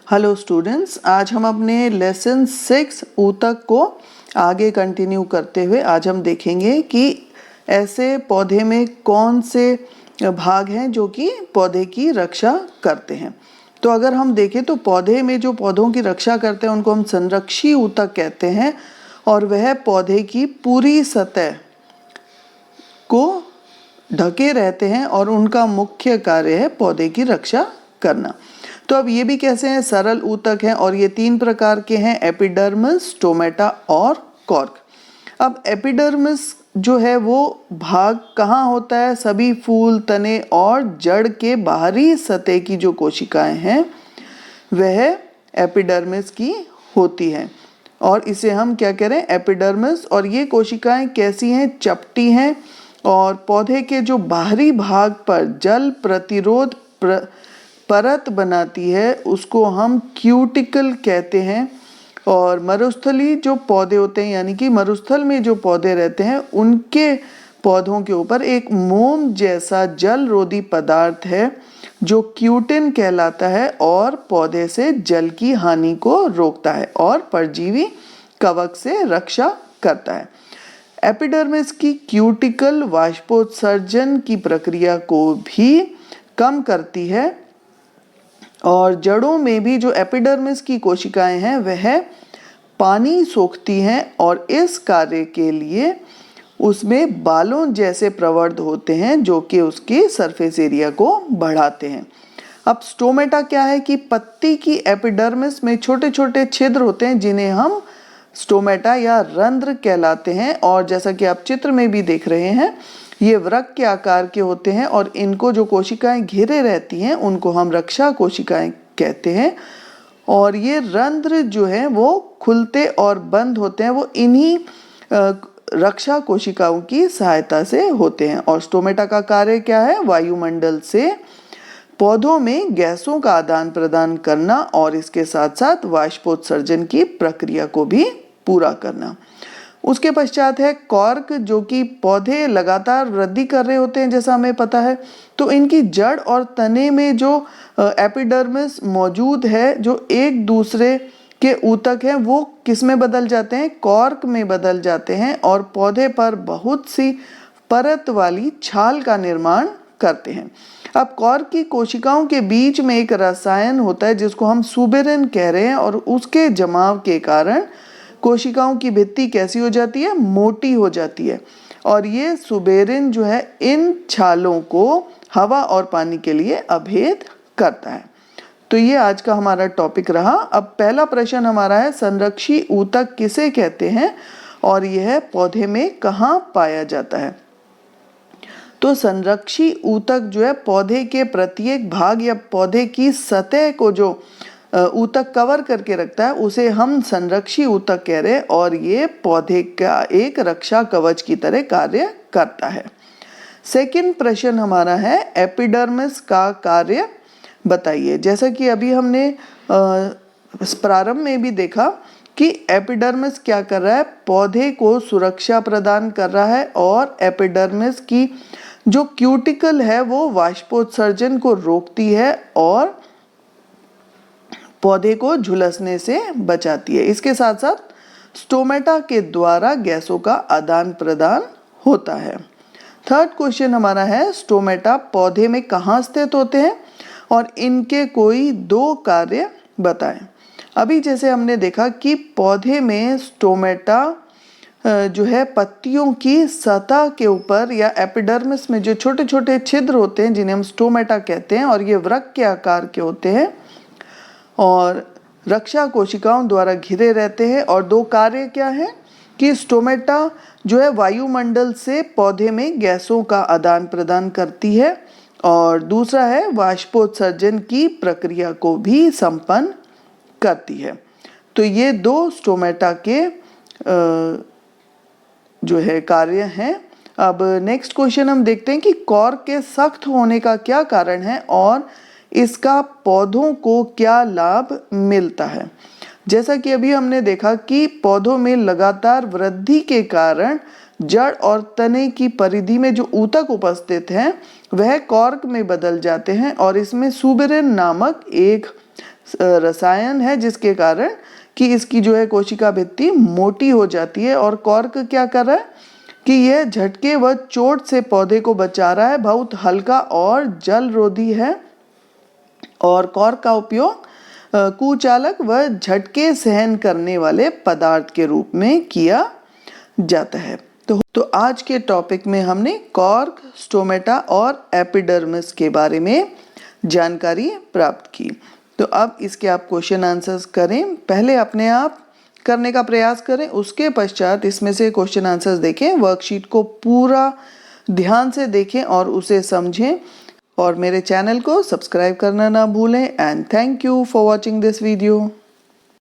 Hello students, आज हम अपने लेसन 6 ऊतक को आगे कंटिन्यू करते हुए आज हम देखेंगे कि ऐसे पौधे में कौन से भाग हैं जो कि पौधे की रक्षा करते हैं। तो अगर हम देखें तो पौधे में जो पौधों की रक्षा करते हैं उनको हम संरक्षी ऊतक कहते हैं और वह पौधे की पूरी सतह को ढके रहते हैं और उनका मुख्य कार्य है पौधे की रक्षा करना। तो अब ये भी कैसे हैं, सरल ऊतक हैं और ये 3 प्रकार के हैं, एपिडर्मिस, स्टोमेटा और कॉर्क। अब एपिडर्मिस जो है वो भाग कहाँ होता है? सभी फूल, तने और जड़ के बाहरी सतह की जो कोशिकाएं हैं वह एपिडर्मिस की होती हैं और इसे हम क्या कह रहे हैं? एपिडर्मिस। और ये कोशिकाएं कैसी हैं? चपटी हैं और पौधे के जो बाहरी भाग पर जल प्रतिरोध परत बनाती है उसको हम क्यूटिकल कहते हैं। और मरुस्थली जो पौधे होते हैं यानी कि मरुस्थल में जो पौधे रहते हैं उनके पौधों के ऊपर एक मोम जैसा जल रोधी पदार्थ है जो क्यूटिन कहलाता है और पौधे से जल की हानि को रोकता है और परजीवी कवक से रक्षा करता है। एपिडर्मिस की क्यूटिकल वाष्पोत्सर्जन की प्रक्रिया को भी कम करती है और जड़ों में भी जो एपिडर्मिस की कोशिकाएं हैं वह पानी सोखती हैं और इस कार्य के लिए उसमें बालों जैसे प्रवर्ध होते हैं जो कि उसके सरफेस एरिया को बढ़ाते हैं। अब स्टोमेटा क्या है कि पत्ती की एपिडर्मिस में छोटे छोटे छिद्र होते हैं जिन्हें हम स्टोमेटा या रंध्र कहलाते हैं और जैसा कि आप चित्र में भी देख रहे हैं ये वृक्क के आकार के होते हैं और इनको जो कोशिकाएं घेरे रहती हैं उनको हम रक्षा कोशिकाएं कहते हैं। और ये रंध्र जो है वो खुलते और बंद होते हैं, वो इन्हीं रक्षा कोशिकाओं की सहायता से होते हैं। और स्टोमेटा का कार्य क्या है? वायुमंडल से पौधों में गैसों का आदान प्रदान करना और इसके साथ साथ वाष्पोत्सर्जन की प्रक्रिया को भी पूरा करना। उसके पश्चात है कॉर्क, जो कि पौधे लगातार वृद्धि कर रहे होते हैं जैसा हमें पता है, तो इनकी जड़ और तने में जो एपिडर्मिस मौजूद है जो एक दूसरे के ऊतक हैं वो किस में बदल जाते हैं? कॉर्क में बदल जाते हैं और पौधे पर बहुत सी परत वाली छाल का निर्माण करते हैं। अब कॉर्क की कोशिकाओं के बीच में एक रसायन होता है जिसको हम सुबेरिन कह रहे हैं और उसके जमाव के कारण कोशिकाओं की भित्ति कैसी हो जाती है? मोटी हो जाती है और ये सुबेरिन जो है इन छालों को हवा और पानी के लिए अभेद करता है। तो ये आज का हमारा टॉपिक रहा। अब पहला प्रश्न हमारा है संरक्षी ऊतक किसे कहते हैं और यह पौधे में कहाँ पाया जाता है? तो संरक्षी ऊतक जो है पौधे के प्रत्येक भाग या पौधे की सतह को जो ऊतक कवर करके रखता है उसे हम संरक्षी ऊतक कह रहे हैं और ये पौधे का एक रक्षा कवच की तरह कार्य करता है। सेकंड प्रश्न हमारा है एपिडर्मिस का कार्य बताइए। जैसा कि अभी हमने प्रारंभ में भी देखा कि एपिडर्मिस क्या कर रहा है? पौधे को सुरक्षा प्रदान कर रहा है और एपिडर्मिस की जो क्यूटिकल है वो वाष्पोत्सर्जन को रोकती है और पौधे को झुलसने से बचाती है। इसके साथ साथ स्टोमेटा के द्वारा गैसों का आदान प्रदान होता है। थर्ड क्वेश्चन हमारा है स्टोमेटा पौधे में कहाँ स्थित होते हैं और इनके कोई 2 कार्य बताएं। अभी जैसे हमने देखा कि पौधे में स्टोमेटा जो है पत्तियों की सतह के ऊपर या एपिडर्मिस में जो छोटे छोटे छिद्र होते हैं जिन्हें हम स्टोमेटा कहते हैं और ये वृक्क के आकार के होते हैं और रक्षा कोशिकाओं द्वारा घिरे रहते हैं। और 2 कार्य क्या है कि स्टोमेटा जो है वायुमंडल से पौधे में गैसों का आदान प्रदान करती है और दूसरा है वाष्पोत्सर्जन की प्रक्रिया को भी संपन्न करती है। तो ये 2 स्टोमेटा के जो है कार्य हैं। अब नेक्स्ट क्वेश्चन हम देखते हैं कि कॉर्क के सख्त होने का क्या कारण है और इसका पौधों को क्या लाभ मिलता है। जैसा कि अभी हमने देखा कि पौधों में लगातार वृद्धि के कारण जड़ और तने की परिधि में जो ऊतक उपस्थित हैं वह कॉर्क में बदल जाते हैं और इसमें सुबेरिन नामक एक रसायन है जिसके कारण कि इसकी जो है कोशिका भित्ति मोटी हो जाती है। और कॉर्क क्या कर रहा है कि यह झटके व चोट से पौधे को बचा रहा है, बहुत हल्का और जलरोधी है। और कॉर्क का उपयोग कुचालक व झटके सहन करने वाले पदार्थ के रूप में किया जाता है। तो आज के टॉपिक में हमने कॉर्क, स्टोमेटा और एपिडर्मिस के बारे में जानकारी प्राप्त की। तो अब इसके आप क्वेश्चन आंसर्स करें। पहले अपने आप करने का प्रयास करें, उसके पश्चात इसमें से क्वेश्चन आंसर्स देखें, वर्कशीट को पूरा ध्यान से देखें और उसे समझें। और मेरे चैनल को सब्सक्राइब करना ना भूलें। And thank you for watching this video.